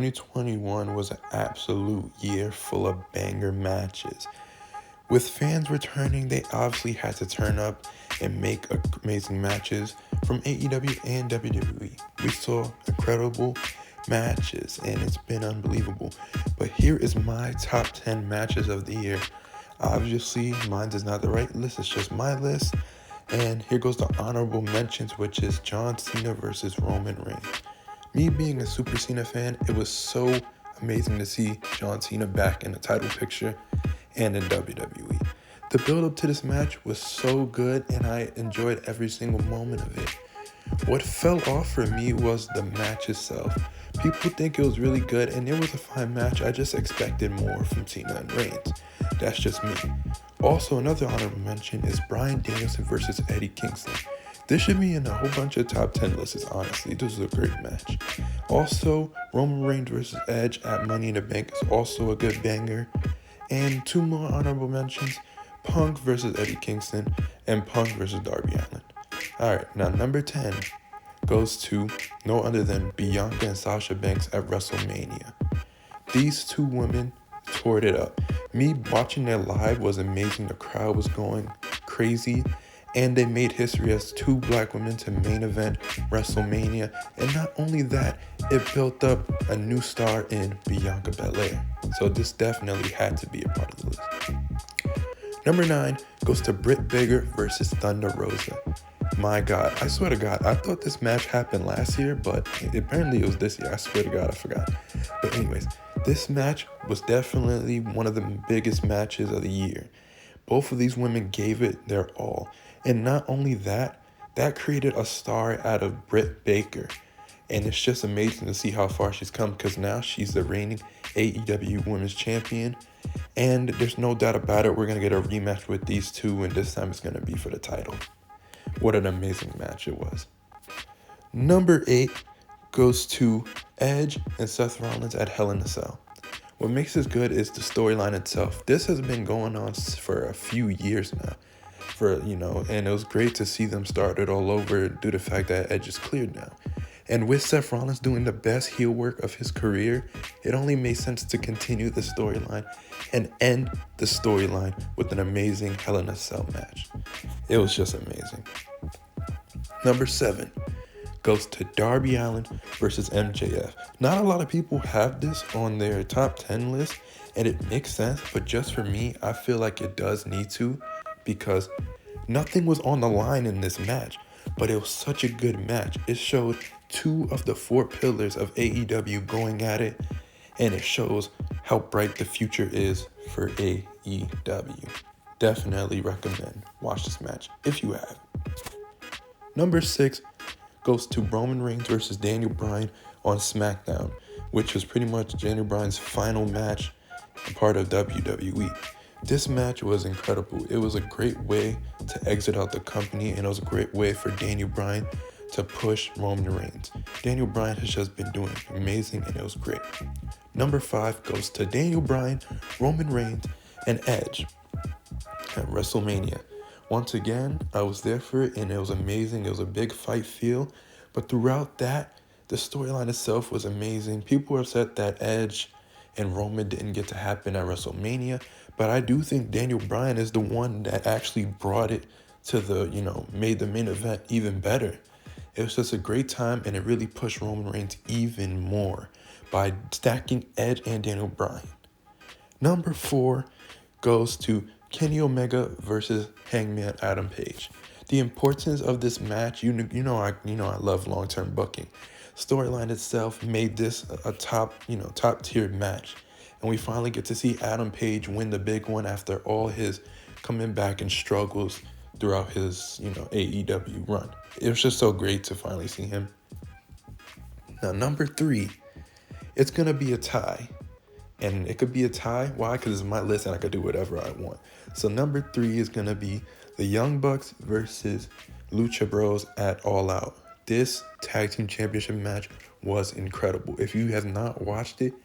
2021 was an absolute year full of banger matches. With fans returning, they obviously had to turn up and make amazing matches from AEW and WWE. We saw incredible matches, and it's been unbelievable. But here is my top 10 matches of the year. Obviously, mine is not the right list, it's just my list. And here goes the honorable mentions, which is John Cena versus Roman Reigns. Me being a Super Cena fan, it was so amazing to see John Cena back in the title picture and in WWE. The build up to this match was so good, and I enjoyed every single moment of it. What fell off for me was the match itself. People think it was really good, and it was a fine match. I just expected more from Cena and Reigns. That's just me. Also, another honorable mention is Bryan Danielson versus Eddie Kingston. This should be in a whole bunch of top 10 lists, honestly. This was a great match. Also, Roman Reigns versus Edge at Money in the Bank is also a good banger. And two more honorable mentions, Punk versus Eddie Kingston and Punk versus Darby Allin. Alright, now number 10 goes to no other than Bianca and Sasha Banks at WrestleMania. These two women tore it up. Me watching their live was amazing. The crowd was going crazy. And they made history as two black women to main event WrestleMania. And not only that, it built up a new star in Bianca Belair. So this definitely had to be a part of the list. Number 9 goes to Britt Baker versus Thunder Rosa. My God, I swear to God, I thought this match happened last year, but apparently it was this year. I swear to God, I forgot. But anyways, this match was definitely one of the biggest matches of the year. Both of these women gave it their all. And not only that, that created a star out of Britt Baker. And it's just amazing to see how far she's come, because now she's the reigning AEW Women's Champion. And there's no doubt about it, we're going to get a rematch with these two, and this time it's going to be for the title. What an amazing match it was. Number 8 goes to Edge and Seth Rollins at Hell in a Cell. What makes this good is the storyline itself. This has been going on for a few years now. And it was great to see them start it all over due to the fact that Edge is cleared now. And with Seth Rollins doing the best heel work of his career, it only made sense to continue the storyline and end the storyline with an amazing Hell in a Cell match. It was just amazing. Number 7 goes to Darby Allin versus MJF. Not a lot of people have this on their top 10 list, and it makes sense, but just for me, I feel like it does need to, because nothing was on the line in this match, but it was such a good match. It showed 2 of the 4 pillars of AEW going at it, and it shows how bright the future is for AEW. Definitely recommend watch this match if you have. Number 6 goes to Roman Reigns versus Daniel Bryan on SmackDown, which was pretty much Daniel Bryan's final match, part of WWE. This match was incredible. It was a great way to exit out the company, and it was a great way for Daniel Bryan to push Roman Reigns. Daniel Bryan has just been doing amazing, and it was great. Number 5 goes to Daniel Bryan, Roman Reigns, and Edge at WrestleMania. Once again, I was there for it, and it was amazing. It was a big fight feel, but throughout that, the storyline itself was amazing. People were upset that Edge and Roman didn't get to happen at WrestleMania, but I do think Daniel Bryan is the one that actually brought it to made the main event even better. It was just a great time, and it really pushed Roman Reigns even more by stacking Edge and Daniel Bryan. Number 4 goes to Kenny Omega versus Hangman Adam Page. The importance of this match, I love long-term booking. Storyline itself made this a top tier match, and we finally get to see Adam Page win the big one after all his coming back and struggles throughout his AEW run. It was just so great to finally see him. Now, number 3, it's gonna be a tie. And it could be a tie. Why? Because it's my list and I could do whatever I want. So number 3 is going to be the Young Bucks versus Lucha Bros at All Out. This tag team championship match was incredible. If you have not watched it,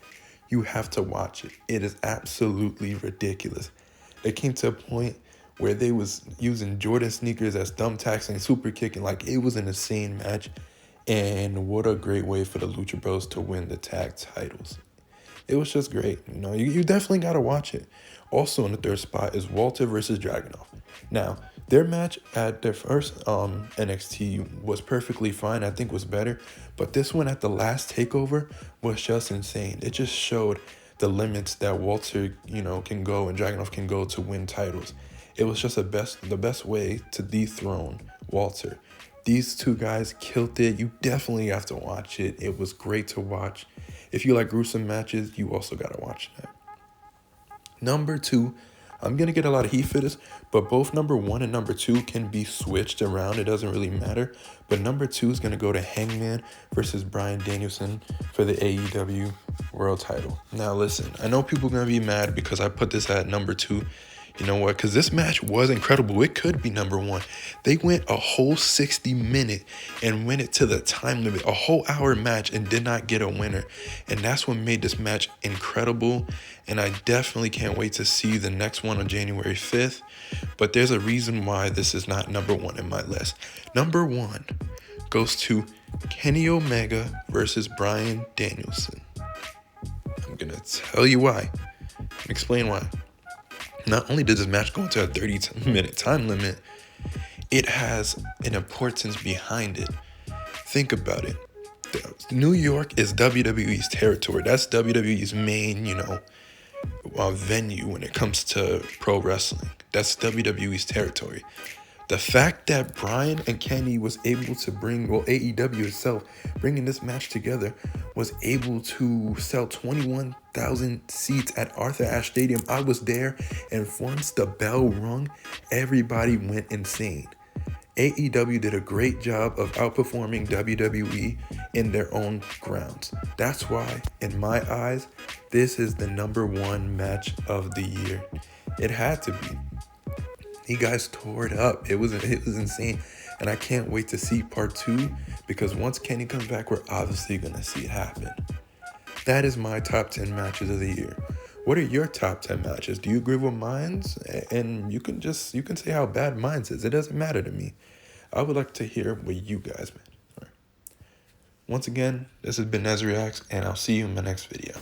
you have to watch it. It is absolutely ridiculous. It came to a point where they was using Jordan sneakers as thumbtacks and super kicking. Like, it was an insane match. And what a great way for the Lucha Bros to win the tag titles. It was just great. You definitely got to watch it. Also in the third spot is Walter versus Dragunov. Now, their match at their first NXT was perfectly fine. I think was better. But this one at the last takeover was just insane. It just showed the limits that Walter, can go and Dragunov can go to win titles. It was just the best way to dethrone Walter. These two guys killed it. You definitely have to watch it. It was great to watch. If you like gruesome matches, you also got to watch that. Number 2, I'm going to get a lot of heat for this, but both number 1 and number 2 can be switched around. It doesn't really matter. But number 2 is going to go to Hangman versus Bryan Danielson for the AEW World title. Now, listen, I know people are going to be mad because I put this at number 2. You know what? Because this match was incredible. It could be number 1. They went a whole 60 minutes and went it to the time limit, a whole hour match, and did not get a winner. And that's what made this match incredible. And I definitely can't wait to see the next one on January 5th. But there's a reason why this is not number 1 in my list. Number 1 goes to Kenny Omega versus Bryan Danielson. I'm going to tell you why. Explain why. Not only did this match go into a 30-minute time limit, it has an importance behind it. Think about it. New York is WWE's territory. That's WWE's main, venue when it comes to pro wrestling. That's WWE's territory. The fact that Bryan and Kenny was able to bring, AEW itself, bringing this match together, was able to sell 21,000 seats at Arthur Ashe Stadium. I was there, and once the bell rung, everybody went insane. AEW did a great job of outperforming WWE in their own grounds. That's why, in my eyes, this is the number 1 match of the year. It had to be. You guys tore it up. It was insane. And I can't wait to see part 2 because once Kenny comes back, we're obviously going to see it happen. That is my top 10 matches of the year. What are your top 10 matches? Do you agree with mine's? And you can say how bad mine's is. It doesn't matter to me. I would like to hear what you guys meant. All right. Once again, this has been NezReacts, and I'll see you in my next video.